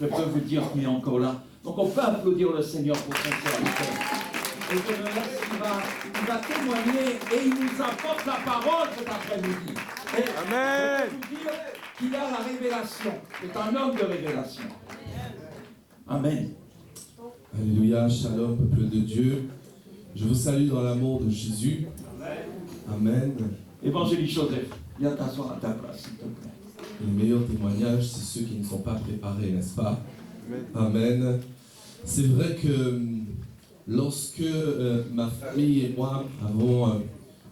Je peux vous dire qu'il est encore là. Donc on peut applaudir le Seigneur pour son serviteur. Et je me laisse, il va témoigner et il nous apporte la parole cet après-midi. Et Amen. je peux vous dire qu'il a la révélation. C'est un homme de révélation. Amen. Alléluia, shalom, peuple de Dieu. Je vous salue dans l'amour de Jésus. Amen. Évangéliste Joseph, viens t'asseoir à ta place, s'il te plaît. Les meilleurs témoignages, c'est ceux qui ne sont pas préparés, n'est-ce pas? Amen. C'est vrai que lorsque ma famille et moi avons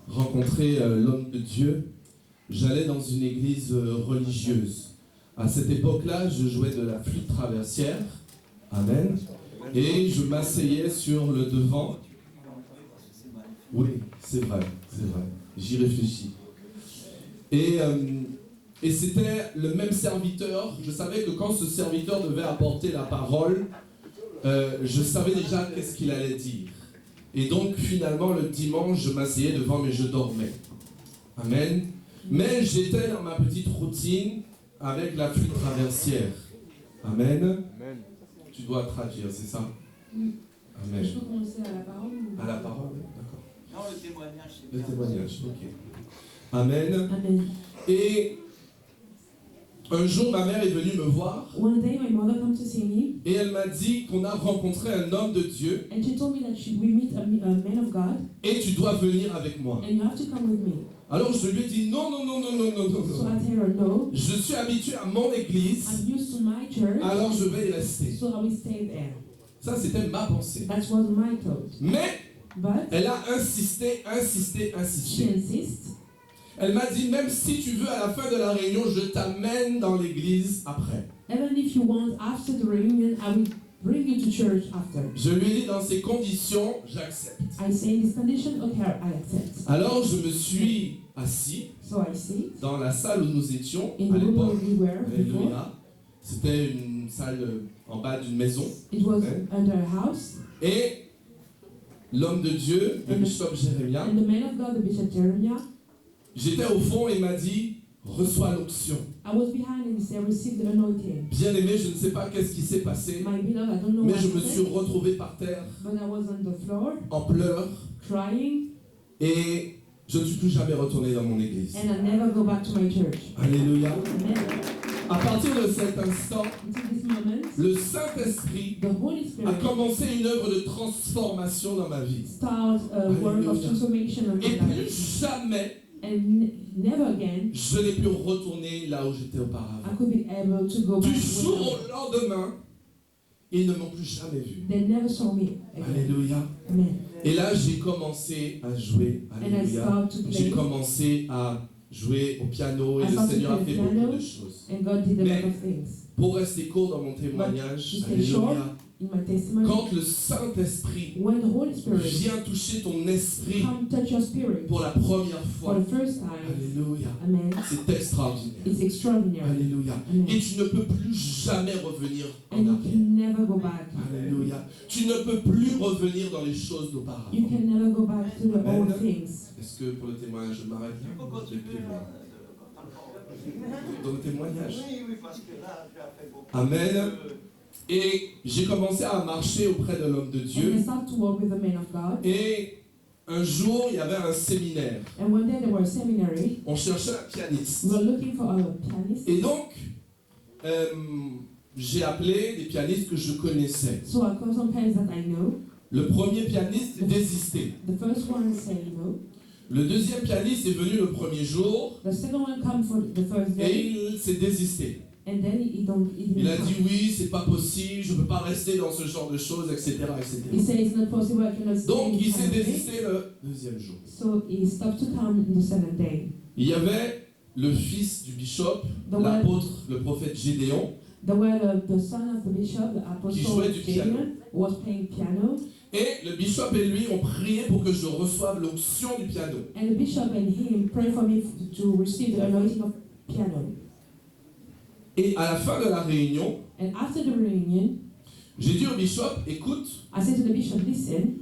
rencontré l'homme de Dieu, j'allais dans une église religieuse. À cette époque-là, je jouais de la flûte traversière. Amen. Et je m'asseyais sur le devant. Oui, c'est vrai, c'est vrai. J'y réfléchis. Et c'était le même serviteur. Je savais que quand ce serviteur devait apporter la parole, je savais déjà qu'est-ce qu'il allait dire. Et donc, finalement, le dimanche, je m'asseyais devant, mais je dormais. Amen. Mais j'étais dans ma petite routine avec la flûte traversière. Amen. Amen. Tu dois traduire, c'est ça? Amen. Je peux commencer à la parole ou... À la parole, oui, d'accord. Non, le témoignage, c'est Le bien. témoignage, ok. Amen. Amen. Et un jour, ma mère est venue me voir One day, my mother came to see me, et elle m'a dit qu'on a rencontré un homme de Dieu and she told me that we meet a man of God, et tu dois venir avec moi. and you have to come with me. Alors je lui ai dit non, non, non, non, non, non, non, So non. I tell her no. Je suis habitué à mon église, I'm used to my church, alors je vais y rester. so I will stay there. Ça, c'était ma pensée. That's what my thought. Mais But elle a insisté, insisté, she insisté. insists. Elle m'a dit, même si tu veux, à la fin de la réunion, je t'amène dans l'église après. Even if you want, after the reunion, I will bring you to church after. Je lui ai dit, dans ces conditions, j'accepte. I say in this condition, okay, I accept. Alors, je me suis assis So I sit dans la salle où nous étions in à the room l'époque. where we were before. Alléluia. C'était une salle en bas d'une maison. It was Okay. under a house, Et l'homme de Dieu, le bishop Jérémia, and the man of God, the Bishop Jeremiah, j'étais au fond et il m'a dit, reçois l'onction. I was behind and he said, receive the anointing. Bien aimé, je ne sais pas qu'est-ce qui s'est passé, My beloved, I don't know mais what je me suis happened, retrouvé par terre, but I was on the floor, en pleurs, crying, et je ne suis plus jamais retourné dans mon église. and I never go back to my church. Alléluia. Never. À partir de cet instant, Until this moment, le Saint-Esprit the Holy a Spirit commencé une œuvre de transformation dans ma vie. starts a work of Alléluia. transformation of Et my life. plus jamais, And never again je n'ai pu retourner là où j'étais auparavant. I could be able to go back. Du where jour I au lendemain, ils ne m'ont plus jamais vu. was. They never saw me again. Alléluia. Amen. Et là, j'ai commencé à jouer. And I Alléluia. started to J'ai play, commencé à jouer au piano et I le started Seigneur a to fait play beaucoup piano. de choses. and God did a Mais- lot of things. Pour rester court dans mon témoignage, But to stay short, Alléluia. In my testimony, Quand le Saint-Esprit when the Holy Spirit vient toucher ton esprit come touch your spirit pour la première for fois, the first time, Alléluia, amen, c'est extraordinaire. it's extraordinary. Alléluia. Amen. Et tu ne peux plus jamais revenir en And you arrière. can never go back. Alléluia. Tu ne peux plus revenir dans les choses d'auparavant. You can never go back to the Amen. old things. Est-ce que pour le témoignage, je m'arrête là? Il faut continuer. Dans le témoignage. Oui, oui, parce que là, tu as fait beaucoup. Amen. Et j'ai commencé à marcher auprès de l'homme de And I Dieu. started to work with the man of God. Et un jour, il y avait un séminaire. And one day there were a seminary. On cherchait un pianiste. We were looking for a pianist. Et donc, j'ai appelé des pianistes que je connaissais. So I called some pianists that I know. Le premier pianiste désistait. The first one said no. Le deuxième pianiste est venu le premier jour The second one come for the first et day. il s'est désisté. And then he didn't Il a come. dit oui, c'est pas possible, je peux pas rester dans ce genre de choses, etc. He etc. said it's not possible, I cannot stay Donc in il this s'est kind of thing. désisté le deuxième jour. So he stopped to come in the second day. Il y avait le fils du bishop, The l'apôtre, le prophète Gédéon, There were the son of the bishop, the Qui jouait apostle du piano. Gideon, was playing piano. et le bishop et lui ont prié pour que je reçoive l'onction du piano. And the bishop and him prayed for me to receive the anointing of piano. Et à la fin de la réunion, And after the reunion, j'ai dit au bishop, écoute, I said to the bishop, listen,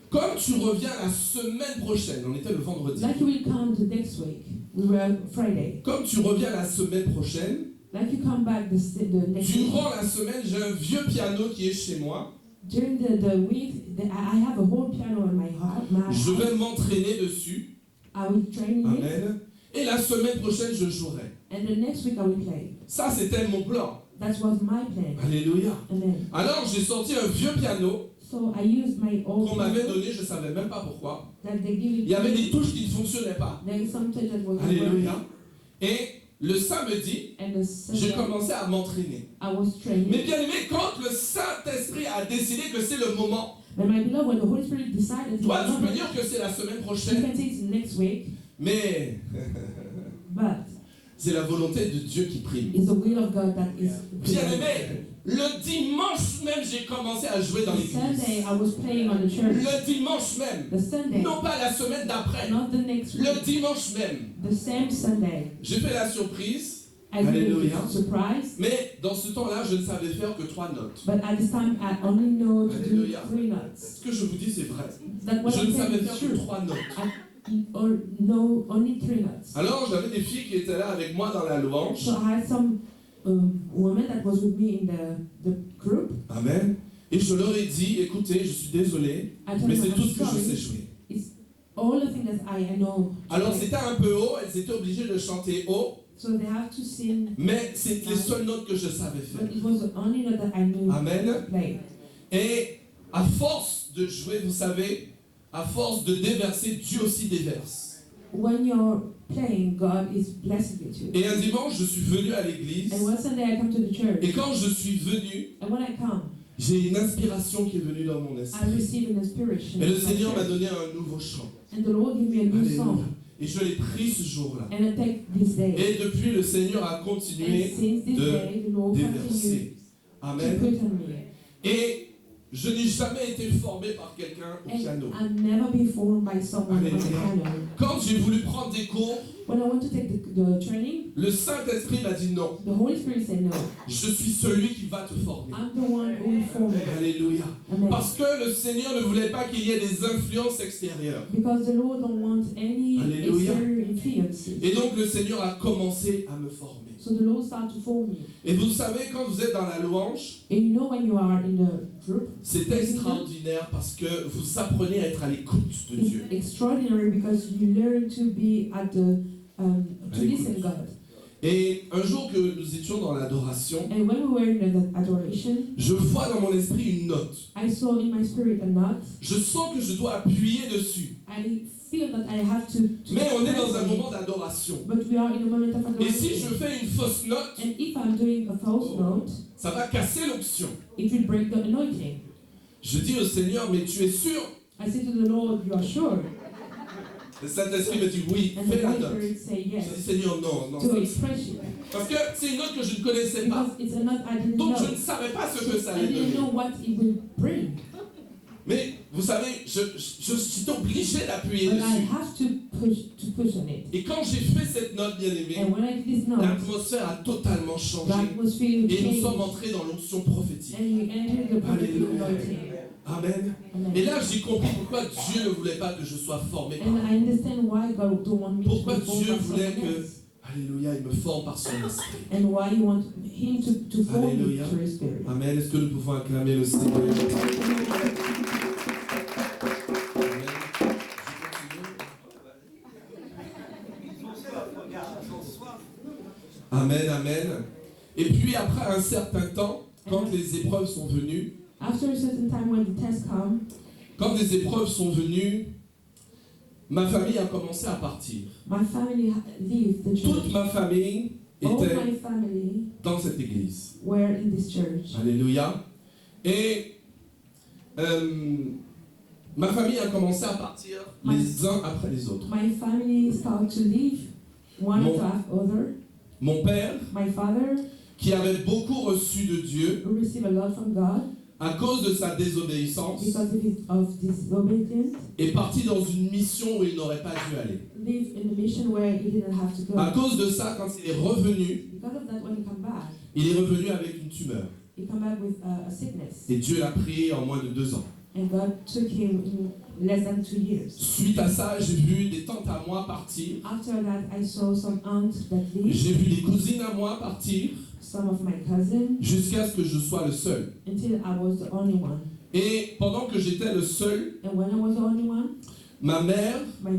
comme tu reviens la semaine prochaine, on était le vendredi, like you will come to next week. We were Friday. comme tu reviens la semaine prochaine, Like you come back the next week. Durant la semaine, j'ai un vieux piano qui est chez moi. During the week, I have a whole piano in my heart. Je vais m'entraîner dessus. I will train it. Amen. Et la semaine prochaine, je jouerai. And the next week I will play. Ça, c'était mon plan. That was my plan. Alléluia. Amen. Alors, j'ai sorti un vieux piano So I used my old qu'on m'avait piano donné, je ne savais même pas pourquoi. that they give Il y avait des touches qui ne fonctionnaient pas. There is some touch that was not Alléluia. working. Et le samedi, And the j'ai Sunday commencé à m'entraîner. I was training. Mais bien aimé, quand le Saint-Esprit a décidé que c'est le moment, But my beloved, when the Holy Spirit decided to toi, tu peux come, dire que c'est la semaine you prochaine, can say it's next week, mais but c'est la volonté de Dieu qui prime. it's the will of God that is. Bien aimé, le dimanche même, j'ai commencé à jouer dans The l'église. Sunday I was playing on the church. Le dimanche même, The Sunday, non pas la semaine d'après, not the next week. le dimanche même, The same Sunday. j'ai fait la surprise, I did Alléluia. a surprise, mais dans ce temps-là, je ne savais faire que 3 notes. but at this time I only know to do Alléluia. 3 notes. Ce que je vous dis, c'est vrai. That what Je I'm ne savais saying faire is que true. 3 notes. I know only 3 notes. Alors, j'avais des filles qui étaient là avec moi dans la louange. So I had some women that was with me in the group. Amen. Et je leur ai dit, écoutez, je suis désolé, I told mais them c'est tout I'm ce que je sais sorry. jouer. It's all the things that I know. Alors, c'était un peu haut, elles étaient obligées de chanter haut, So they have to sing, mais c'est les seules notes que je savais faire. but it was the only note that I knew Amen. to play. Et à force de jouer, vous savez, à force de déverser, Dieu aussi déverse. When you're playing, God is blessing you too. Et un dimanche, je suis venu à l'église, And one Sunday I come to the church, et quand je suis venu, and when I come, j'ai une inspiration qui est venue dans mon I esprit. receive an inspiration. Et le from Seigneur m'a church. donné un nouveau chant. And the Lord gave me a new Alléluia. song, Et je l'ai pris ce jour-là. and I take this day. Et depuis, le Seigneur a And continué since this de day, the Lord continues déverser. to Amen. put on me. Et je n'ai jamais été formé par quelqu'un au piano. And I've never been formed by someone on the Alléluia. piano. Quand j'ai voulu prendre des cours, When I went to take the training, le Saint-Esprit m'a dit non. the Holy Spirit said no. Je suis celui qui va te former. I'm the one who will form you. Alléluia. Amen. Parce que le Seigneur ne voulait pas qu'il y ait des influences extérieures. Because the Lord don't want any Alléluia. exterior influences. Et donc le Seigneur a commencé à me former. So the Lord started to form you. Et vous savez, quand vous êtes dans la louange, And you know when you are in the group, c'est extraordinaire parce que vous apprenez à être à l'écoute de it's Dieu. extraordinary because you learn to be at the to listen God. Et un jour que nous étions dans l'adoration, And when we were in the adoration, je vois dans mon esprit une note. I saw in my spirit a note. Je sens que je dois appuyer dessus. I feel that I have to Mais on est dans press un on moment it. d'adoration. But we are in a moment of Et si je adoration. fais une fausse note, And if I'm doing a false note, ça va casser l'onction. it will break the anointing. Je dis au Seigneur, mais tu es sûr? I say to the Lord, you are sure? Le Saint-Esprit me dit oui, And the fais la Holy note. Spirit say Je yes. dis Seigneur, non, non. To express it. Parce que c'est une note que je ne connaissais pas. Because it's a note I didn't Donc je know. ne savais pas ce que ça I allait didn't donner. know what it will bring. Mais vous savez, je suis obligé d'appuyer But I dessus. have to push on it. Et quand j'ai fait cette note, bien aimée, And when I did this note, l'atmosphère a totalement the changé. atmosphere Et nous changed. sommes entrés dans l'onction prophétique. And we entered the prophetic Alléluia. anointing. Amen. Amen. Et là, j'ai compris pourquoi Dieu ne voulait pas que je sois formé par And lui. I understand why God don't want me Pourquoi to be formed Dieu by voulait someone que, else. alléluia, il me forme par son esprit. And why you want him to form me Alléluia. through his spirit. Amen. Est-ce que nous pouvons acclamer le Seigneur? Amen. Je continue. Amen, amen. Et puis après un certain temps, quand les épreuves sont venues, After a certain time when the tests come, quand les épreuves sont venues, ma famille a commencé à partir. my family leave the church. Toute ma famille All était my family dans cette église. were in this church. Alléluia. Et ma famille a commencé à partir les uns après les autres. My family started to leave one Mon- after other. Mon père, My father qui avait beaucoup reçu de Dieu received a lot from God à cause de sa désobéissance, because of disobedience. est parti dans une mission où il n'aurait pas dû aller. Lived in a mission where he didn't have to go. À cause de ça, quand il est revenu, Because of that, when he come back, il est revenu avec une tumeur. he come back with a sickness. Et Dieu l'a pris en moins de 2 ans. And God took him less than 2 years. Suite à ça, j'ai vu des tantes à moi partir. After that, I saw some aunts that leave, J'ai vu des cousines à moi partir some of my cousins, jusqu'à ce que je sois le seul. until I was the only one. Et pendant que j'étais le seul, And when I was the only one, ma mère, my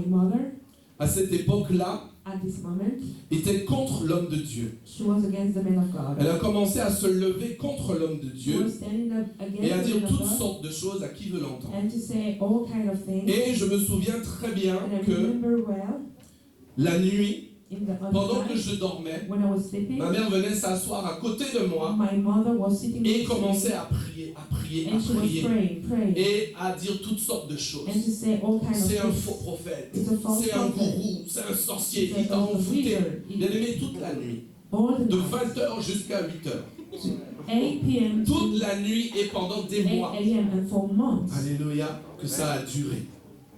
mother, à cette époque-là, at this moment, était contre l'homme de Dieu. she was against the man of God. Elle a commencé à se lever contre l'homme de She Dieu was standing up et à against the dire man of toutes God sortes de choses à qui veut l'entendre. and to say all kind of things. Et je me souviens très bien And I que remember well, la nuit, in the pendant que night, je dormais, when I was sleeping, ma mère venait s'asseoir à côté de moi my mother was sitting et next to me, commençait à prier, à prier, à and she was prier praying, et à dire toutes sortes de choses. and to say all kind of C'est un things. faux prophète, It's a false c'est un prophet. gourou, c'est un sorcier, It's il t'a a envoûté. leader. Bien aimé toute la nuit, All the de night, 20h jusqu'à 8h. 8 p.m. to Toute la nuit et pendant des 8 mois. a.m. and for months. Alléluia, que ça a duré.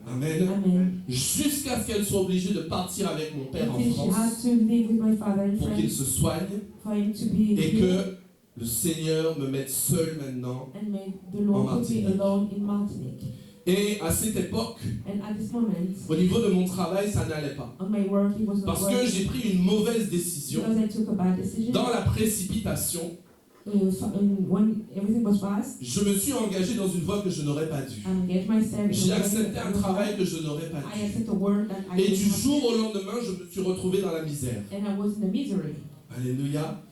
Amen. Amen. Jusqu'à ce qu'elle soit obligée de partir avec mon père en Until she had France to live with my father in pour qu'il France se soigne for him to be et healed, que le Seigneur me mette seul maintenant. and may the Lord put me Martinique. alone in Martinique. Et à cette époque, And at this moment, au niveau de mon travail, ça n'allait pas. on my work, it was not Parce que working j'ai pris une mauvaise décision because I took a bad decision. dans la précipitation. When everything was fast, Je me suis engagé dans une voie que je n'aurais pas dû. I get myself. J'ai accepté un travail que je n'aurais pas I dû. accept a work that I Et didn't du have jour to. au lendemain, je me suis retrouvé dans la misère. And I was in the misery. Alléluia.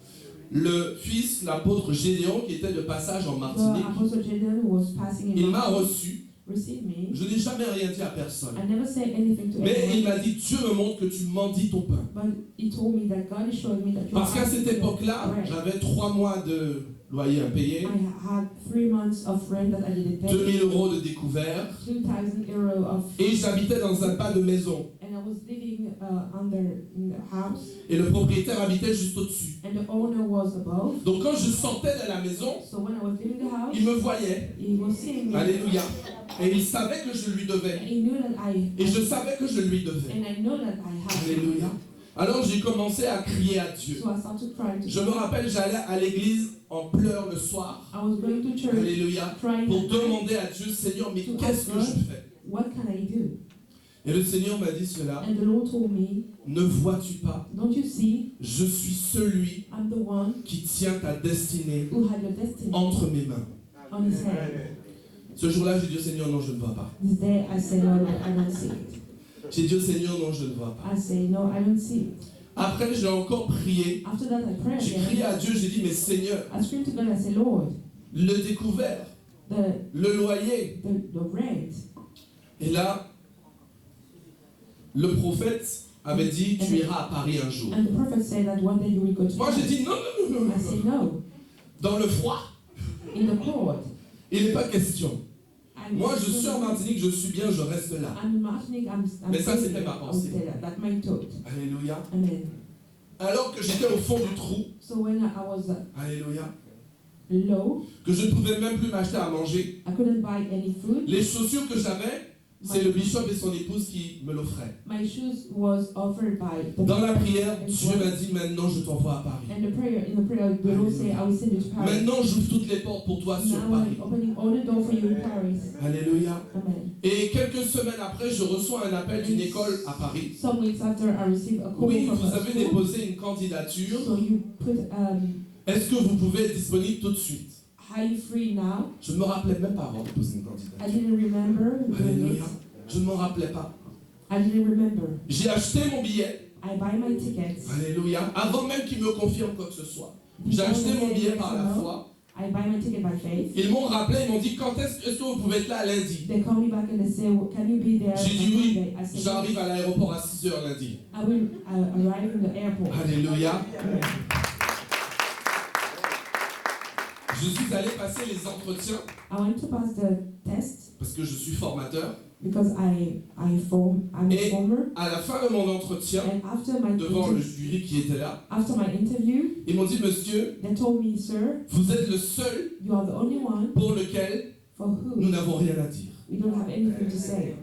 Le fils, l'apôtre Gédéon, qui était de passage en The Martinique, Apostle Gideon was passing in il m'a Martinique, reçu. received me. Je n'ai jamais rien dit à personne. I never said anything to Mais il anyone, m'a dit, Dieu me montre que tu mendies ton pain. but he told me that God is showing me that you Parce are qu'à cette asking for époque-là, bread. j'avais 3 mois de loyer à payer, I had 3 months of rent that I didn't pay, 2000 euros de découvert, 2,000 euros of, et j'habitais dans un pas de maison. and I was living under in the house, Et le propriétaire habitait juste au-dessus. and the owner was above. Donc quand je sortais de la maison, So when I was leaving the house, il me voyait. he was seeing me. Alléluia. Et il savait que je lui devais. And he knew that Et je savais que je lui devais. and I know that I had. Alléluia. Alors j'ai commencé à crier à Dieu. So I started crying to Je me rappelle, j'allais à l'église en pleurs le soir. I was going to church, Alléluia. crying Pour at night. demander à Dieu, Seigneur, mais qu'est-ce que je fais? What can I do? Et le Seigneur m'a dit cela. And the Lord told me, Ne vois-tu pas? don't you see, Je suis celui I'm the one qui tient ta destinée who had your destiny entre mes mains. on his hand. Ce jour-là, j'ai dit au Seigneur, non, je ne vois pas. This day I said, no, I don't see it. J'ai dit au Seigneur, non, je ne vois pas. I say, no, I don't see it. Après, j'ai encore prié. After that I prayed J'ai crié again. à Dieu, j'ai dit, mais Seigneur, I screamed to God, I said, Lord, le découvert, the le loyer. rent. Et là, le prophète avait dit, tu iras à Paris un jour. And the prophet said that one day you will go to Moi, j'ai Paris. dit, non, non, non, non, I said, no. dans le froid, In the cold. il n'est pas question. I'm Moi, je suis en Martinique, je suis bien, je reste là. I'm in Martinique, I'm Mais ça, staying c'était there. ma pensée. I was there. That's my thought. Alléluia. Amen. Alors que j'étais au fond du trou, So when I was alléluia, low, que je ne pouvais même plus m'acheter à manger, I couldn't buy any food. les chaussures que j'avais, c'est le bishop et son épouse qui me l'offraient. My shoes was offered by the Dans la prière, and Dieu m'a dit, maintenant je t'envoie à Paris. in the prayer, the Lord said, I will send you to Paris. Maintenant, j'ouvre toutes les portes pour toi sur Now Paris. I'm opening all the door for you in Paris. Alléluia. Amen. Et quelques semaines après, je reçois un appel d'une école à Paris. Some weeks after, I received a call Oui, from vous a avez school. déposé une candidature. So you put, Est-ce que vous pouvez être disponible tout de suite? are you free now? Je ne me rappelais même pas avoir déposé une I candidature. didn't remember doing it. Alléluia. Je ne m'en rappelais pas. I didn't remember. J'ai acheté mon billet. I buy my tickets. Alléluia. Avant même qu'ils me confirment quoi que ce soit. J'ai Before acheté they mon say billet yes par or la no, foi. I buy my ticket by faith. Ils m'ont rappelé, ils m'ont dit quand est-ce que vous pouvez être là lundi? They call me back and they say, well, can you be there J'ai on dit oui. Monday? I said, J'arrive à l'aéroport à 6h lundi. I will arrive in the airport. Alléluia. Amen. Je suis allé passer les entretiens I went to pass the test parce que je suis formateur. because I'm a Et former. à la fin de mon entretien, And after my devant le jury qui était là, interview, ils m'ont dit, monsieur, they told me, sir, vous êtes le seul you are the only one pour lequel for who nous n'avons rien à dire. we don't have anything to say.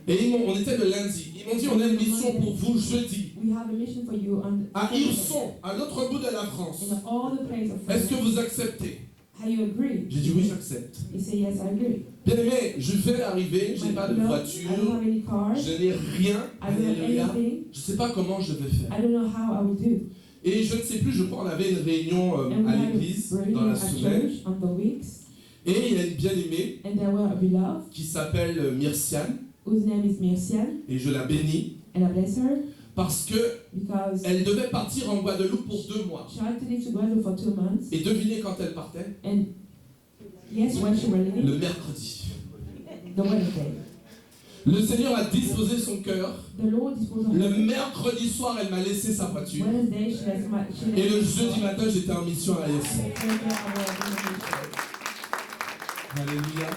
Et on était le lundi. Ils m'ont dit, on a une mission pour vous jeudi. We have a mission for you on À Hirson, à l'autre bout de la France. in all the place of Est-ce que France. vous acceptez? How you agree? J'ai dit oui, j'accepte. He said, yes, I agree. Bien aimé, je vais arriver, je n'ai pas de I don't voiture, have any car. je n'ai rien. I don't have Alléluia. anything. Je ne sais pas comment je vais faire. I don't know how I will do. Et je ne sais plus, je crois qu'on avait une réunion And we à had l'église a dans reunion la at semaine. church on the weeks. Et il y a une bien-aimée And there were a beloved qui s'appelle Myrciane. whose name is Myrcian. Et je la bénis And I bless her parce que because elle devait partir en Guadeloupe pour 2 mois. she had to live to Guadeloupe for 2 months. Et devinez quand elle partait? And yes, when she was living, Le mercredi. the Wednesday. Le Seigneur a disposé son cœur. The Lord disposed of Le her. mercredi soir, elle m'a laissé sa voiture. Wednesday, she left my. She Et le left jeudi matin, j'étais en mission à Yesson. Alléluia.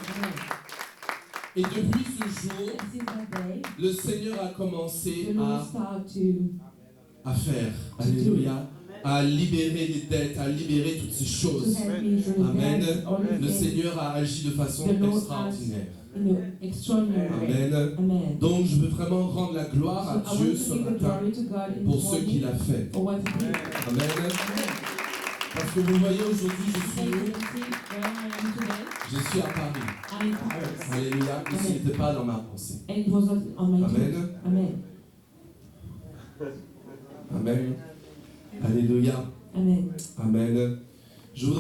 Et depuis ce jour, Since that day, le Seigneur a commencé the Lord started à faire. Alléluia. À libérer les dettes, à libérer toutes ces to choses. help me through the Amen. death, all the Le things Seigneur a agi de façon The Lord extraordinaire. in an extraordinary way. Amen. Amen. Donc je veux vraiment rendre la gloire à So I Dieu want ce to give the matin glory to God in pour the ce qu'il morning a fait. for what He did. Amen. Parce que vous voyez aujourd'hui, je So suis you où? can see where I am today. Je suis à Paris. I'm in Paris. Alléluia. Et ce n'était pas dans ma pensée. And it was not on my Amen. team. Amen. Amen. Alléluia. Amen. Amen. Je voudrais